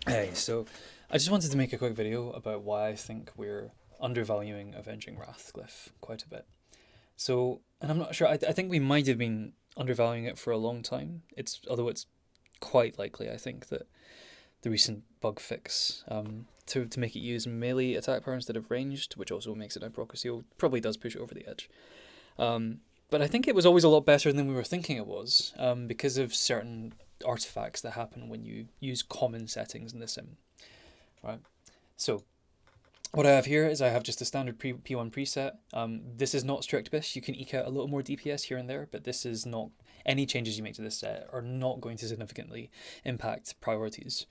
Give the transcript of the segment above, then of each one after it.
Hey, so I just wanted to make a quick video about why I think we're undervaluing Avenging Wrath Glyph quite a bit. So, and I'm not sure, I think we might have been undervaluing it for a long time. Although it's quite likely, I think, that the recent bug fix to make it use melee attack power instead of ranged, which also makes it now proc seal, probably does push it over the edge. Um, but I think it was always a lot better than we were thinking it was, because of certain artifacts that happen when you use common settings in the sim, right? So what I have here is I have just a standard P1 preset. This is not strict bis. You can eke out a little more DPS here and there, but this is not, any changes you make to this set are not going to significantly impact priorities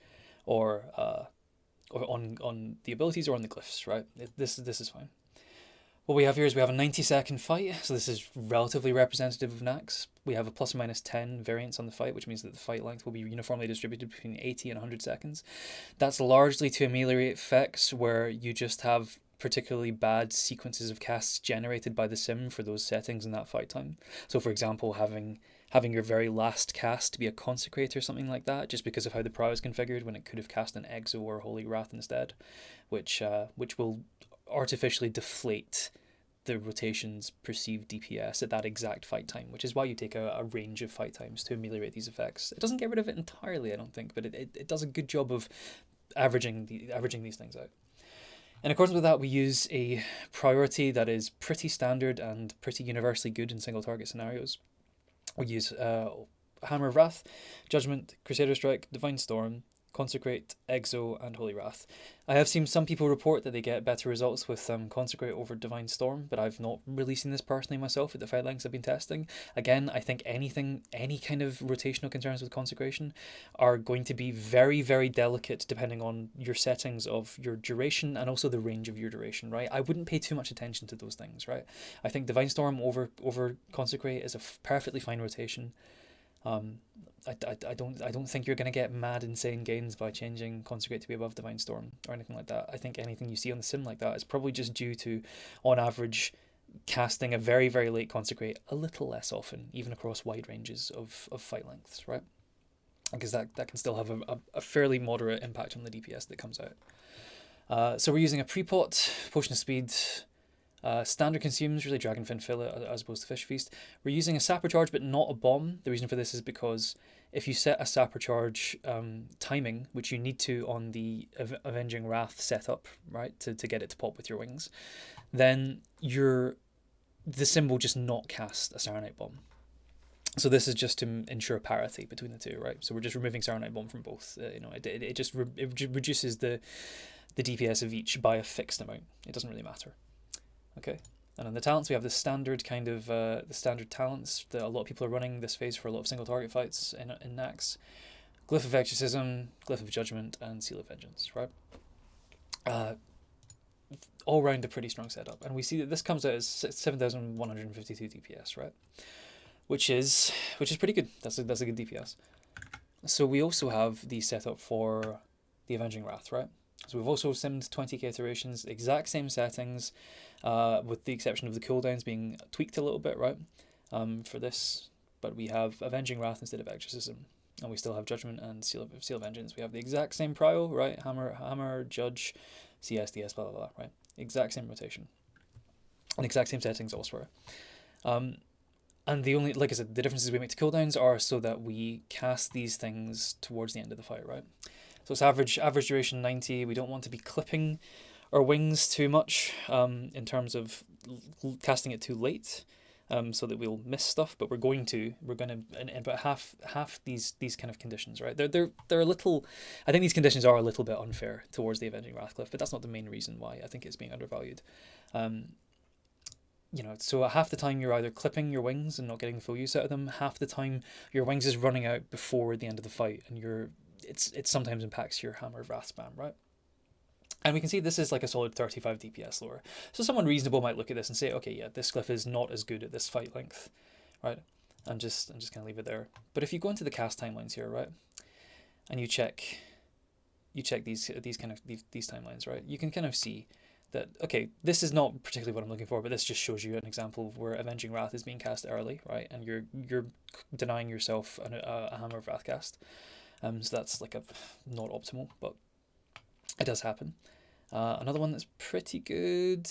or on the abilities or on the glyphs, right? This is fine. What we have here is we have a 90-second fight, so this is relatively representative of Naxx. We have a plus or minus 10 variance on the fight, which means that the fight length will be uniformly distributed between 80 and 100 seconds. That's largely to ameliorate effects where you just have particularly bad sequences of casts generated by the sim for those settings in that fight time. So, for example, having your very last cast be a consecrate or something like that, just because of how the prow is configured, when it could have cast an exo or holy wrath instead, which will artificially deflate the rotation's perceived DPS at that exact fight time, which is why you take a range of fight times to ameliorate these effects. It doesn't get rid of it entirely, I don't think, but it does a good job of averaging these things out. In accordance with that, we use a priority that is pretty standard and pretty universally good in single target scenarios. We use Hammer of Wrath, Judgment, Crusader Strike, Divine Storm, Consecrate, Exo, and Holy Wrath. I have seen some people report that they get better results with Consecrate over Divine Storm, but I've not really seen this personally myself at the fight lengths I've been testing. Again, I think any kind of rotational concerns with Consecration are going to be very, very delicate depending on your settings of your duration and also the range of your duration, right? I wouldn't pay too much attention to those things, right? I think Divine Storm over Consecrate is a perfectly fine rotation. Um, I don't think you're going to get mad insane gains by changing Consecrate to be above Divine Storm or anything like that. I think anything you see on the sim like that is probably just due to, on average, casting a very, very late Consecrate a little less often, even across wide ranges of fight lengths, right? Because that can still have a fairly moderate impact on the DPS that comes out. So we're using a pre-pot, Potion of Speed, standard consumes really Dragonfin Fillet as opposed to Fish Feast. We're using a Sapper Charge but not a bomb. The reason for this is because if you set a Sapper Charge timing, which you need to on the Avenging Wrath setup, right, to get it to pop with your wings, then the sim will just not cast a Saronite Bomb. So this is just to ensure parity between the two, right? So we're just removing Saronite Bomb from both. It just reduces the DPS of each by a fixed amount. It doesn't really matter. Okay, and on the talents we have the standard kind of the standard talents that a lot of people are running this phase for a lot of single target fights in Naxx. Glyph of Exorcism, Glyph of Judgment, and Seal of Vengeance, right? All round a pretty strong setup, and we see that this comes out as 7,152 DPS, right? Which is pretty good. That's a good DPS. So we also have the setup for the Avenging Wrath, right? So we've also simmed 20k iterations, exact same settings, with the exception of the cooldowns being tweaked a little bit, right? For this, but we have Avenging Wrath instead of Exorcism, and we still have Judgment and Seal of Vengeance. We have the exact same prio, right? Hammer, Judge, CS, DS, blah blah blah, right? Exact same rotation, and exact same settings elsewhere. And the only, like I said, the differences we make to cooldowns are so that we cast these things towards the end of the fight, right? So it's average duration 90. We don't want to be clipping our wings too much in terms of casting it too late, so that we'll miss stuff. But we're going to in about half these kind of conditions, right? They're a little. I think these conditions are a little bit unfair towards the Avenging Wrathcliff, but that's not the main reason why I think it's being undervalued. So half the time you're either clipping your wings and not getting the full use out of them. Half the time your wings is running out before the end of the fight, and it sometimes impacts your Hammer of Wrath spam, right? And we can see this is like a solid 35 DPS lower. So someone reasonable might look at this and say, okay, yeah, this glyph is not as good at this fight length, right? And just kind of leave it there. But if you go into the cast timelines here, right, and you check these timelines, right, you can kind of see that, okay, this is not particularly what I'm looking for, but this just shows you an example of where Avenging Wrath is being cast early, right, and you're denying yourself a Hammer of Wrath cast. So that's like not optimal, but It does happen. Another one that's pretty good.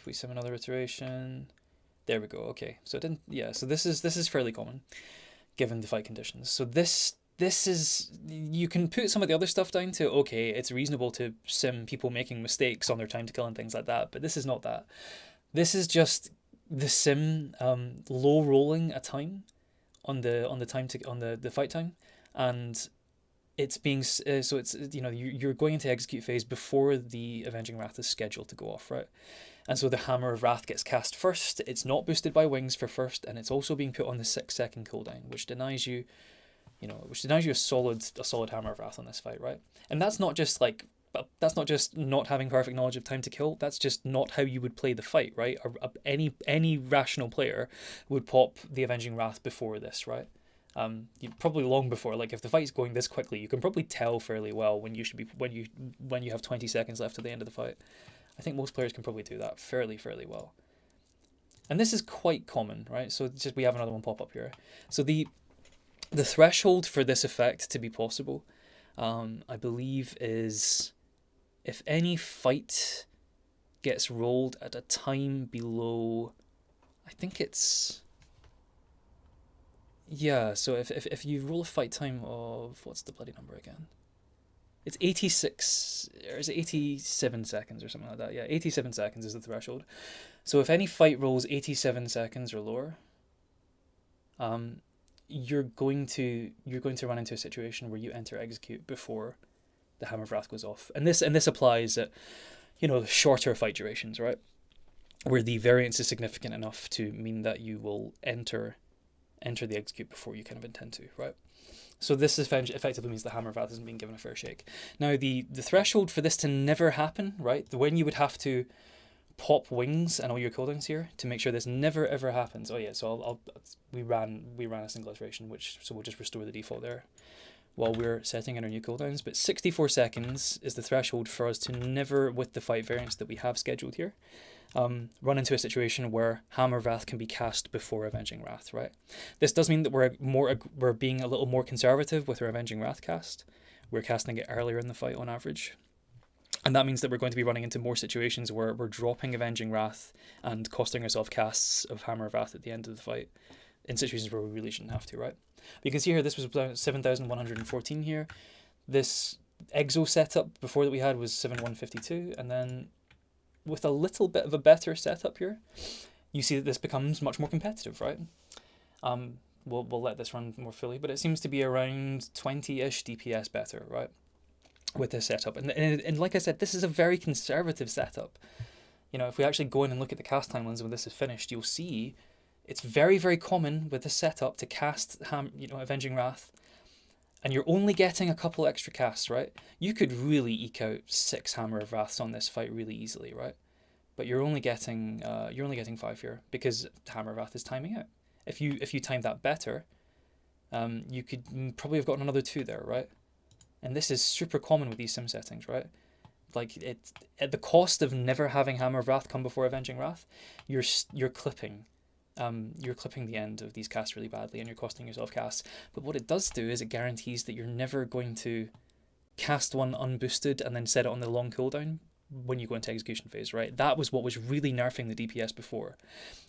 We sim another iteration. There we go. Okay, so it didn't. Yeah, so this is fairly common given the fight conditions. So this is, you can put some of the other stuff down to, okay, it's reasonable to sim people making mistakes on their time to kill and things like that, but this is not that. This is just the sim low rolling a time on the time to on the fight time, and it's being so it's, you know, you're going into execute phase before the Avenging Wrath is scheduled to go off, right? And so the Hammer of Wrath gets cast first. It's not boosted by wings for first, and it's also being put on the 6-second cooldown, which denies you, which denies you a solid Hammer of Wrath on this fight, right? And that's not just like, that's not just not having perfect knowledge of time to kill. That's just not how you would play the fight, right? Any rational player would pop the Avenging Wrath before this, right? Probably long before. Like if the fight's going this quickly, you can probably tell fairly well when you should be when you have 20 seconds left at the end of the fight. I think most players can probably do that fairly well. And this is quite common, right? So it's just, we have another one pop up here. So the threshold for this effect to be possible, I believe, is if any fight gets rolled at a time below, I think it's, yeah, so if you roll a fight time of, what's the bloody number again? It's 86, or is it 87 seconds or something like that? Yeah, 87 seconds is the threshold. So if any fight rolls 87 seconds or lower, you're going to run into a situation where you enter execute before the Hammer of Wrath goes off. And this applies at, the shorter fight durations, right? Where the variance is significant enough to mean that you will enter the execute before you kind of intend to, right? So this effectively means the Hammer of Wrath isn't being given a fair shake. Now the threshold for this to never happen, right? When you would have to pop wings and all your cooldowns here to make sure this never ever happens. Oh yeah, so we ran a single iteration, so we'll just restore the default there while we're setting in our new cooldowns. But 64 seconds is the threshold for us to never, with the fight variance that we have scheduled here, run into a situation where Hammer of Wrath can be cast before Avenging Wrath, right? This does mean that we're being a little more conservative with our Avenging Wrath cast. We're casting it earlier in the fight on average. And that means that we're going to be running into more situations where we're dropping Avenging Wrath and costing ourselves casts of Hammer of Wrath at the end of the fight in situations where we really shouldn't have to, right? But you can see here, this was 7,114 here. This exo setup before that we had was 7,152, and then with a little bit of a better setup here, you see that this becomes much more competitive, right? We'll let this run more fully, but it seems to be around 20-ish DPS better, right? With this setup. And like I said, this is a very conservative setup. If we actually go in and look at the cast timelines when this is finished, you'll see it's very, very common with this setup to cast Avenging Wrath, and you're only getting a couple extra casts, right? You could really eke out 6 Hammer of Wraths on this fight really easily, right? But you're only getting 5 here because Hammer of Wrath is timing out. If you time that better, you could probably have gotten another 2 there, right? And this is super common with these sim settings, right? Like at the cost of never having Hammer of Wrath come before Avenging Wrath, you're clipping the end of these casts really badly, and you're costing yourself casts. But what it does do is it guarantees that you're never going to cast one unboosted and then set it on the long cooldown when you go into execution phase, right? That was what was really nerfing the DPS before.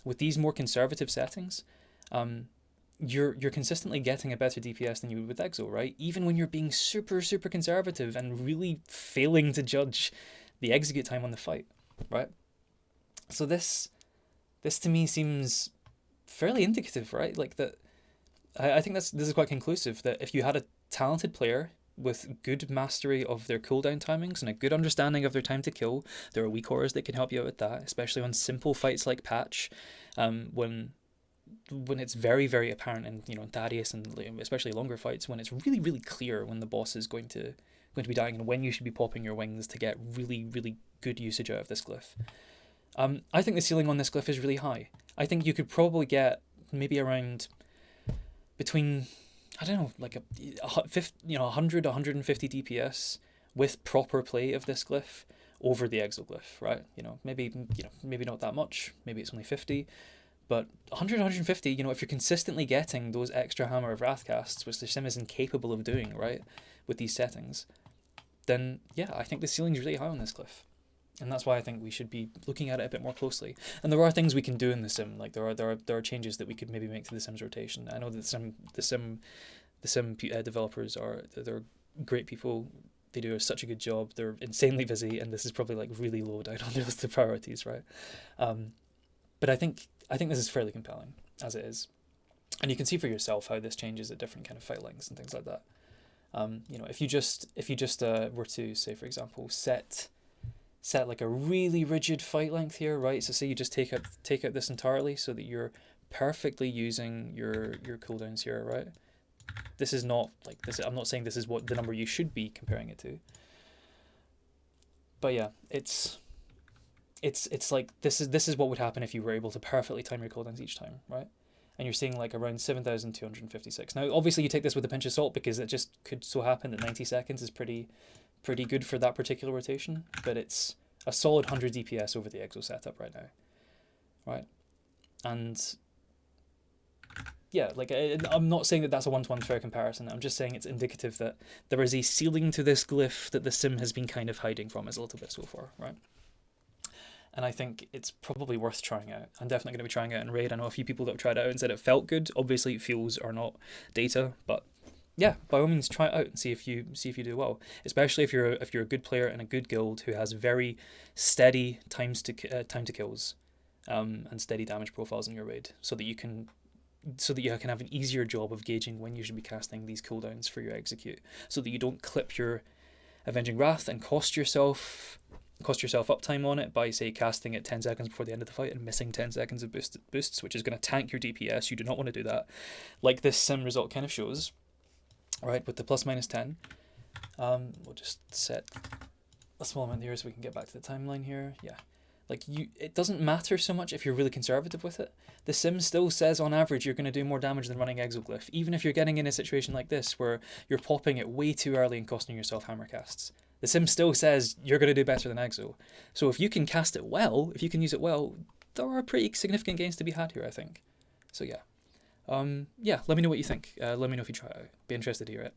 With these more conservative settings, you're consistently getting a better DPS than you would with Exo, right? Even when you're being super, super conservative and really failing to judge the execute time on the fight, right? So this to me seems fairly indicative, right? Like that, I think this is quite conclusive, that if you had a talented player with good mastery of their cooldown timings and a good understanding of their time to kill, there are weak auras that can help you out with that, especially on simple fights like Patch, when it's very, very apparent in Thaddeus, and especially longer fights when it's really, really clear when the boss is going to be dying and when you should be popping your wings to get really, really good usage out of this glyph. I think the ceiling on this glyph is really high. I think you could probably get maybe around between, I don't know, like 100, 150 DPS with proper play of this glyph over the exoglyph, right? Maybe not that much. Maybe it's only 50. But 100, 150, if you're consistently getting those extra Hammer of Wrath casts, which the sim is incapable of doing, right, with these settings, then yeah, I think the ceiling's really high on this glyph. And that's why I think we should be looking at it a bit more closely. And there are things we can do in the sim, like there are changes that we could maybe make to the sim's rotation. I know that the sim developers they're great people. They do such a good job. They're insanely busy, and this is probably like really low down on their list of priorities, right? But I think this is fairly compelling as it is, and you can see for yourself how this changes at different kind of fight lengths and things like that. You know, if you just were to say, for example, set like a really rigid fight length here, right? So say you just take out this entirely so that you're perfectly using your cooldowns here, right? This is not like this. I'm not saying this is what the number you should be comparing it to. But yeah, it's like this is what would happen if you were able to perfectly time your cooldowns each time, right? And you're seeing like around 7,256. Now, obviously, you take this with a pinch of salt because it just could so happen that 90 seconds is pretty good for that particular rotation, but it's a solid 100 DPS over the Exo setup right now, right? And yeah, like I'm not saying that that's a one-to-one fair comparison. I'm just saying it's indicative that there is a ceiling to this glyph that the sim has been kind of hiding from us a little bit so far, right? And I think it's probably worth trying out. I'm definitely going to be trying it in Raid. I know a few people that have tried it out and said it felt good. Obviously, feels are not data, but yeah, by all means, try it out and see if you do well. Especially if you're a good player in a good guild who has very steady time to kills, and steady damage profiles in your raid, so that you can have an easier job of gauging when you should be casting these cooldowns for your execute, so that you don't clip your Avenging Wrath and cost yourself uptime on it by, say, casting it 10 seconds before the end of the fight and missing 10 seconds of boosts, which is going to tank your DPS. You do not want to do that, like this sim result kind of shows, right, with the ±10. We'll just set a small amount here so we can get back to the timeline here. Yeah, like it doesn't matter so much if you're really conservative with it. The sim still says on average you're going to do more damage than running Exoglyph, even if you're getting in a situation like this where you're popping it way too early and costing yourself hammer casts. The sim still says you're going to do better than Exo. So if you can cast it well, if you can use it well, there are pretty significant gains to be had here, I think. So yeah. Yeah, let me know what you think. Let me know if you try it out. Be interested to hear it.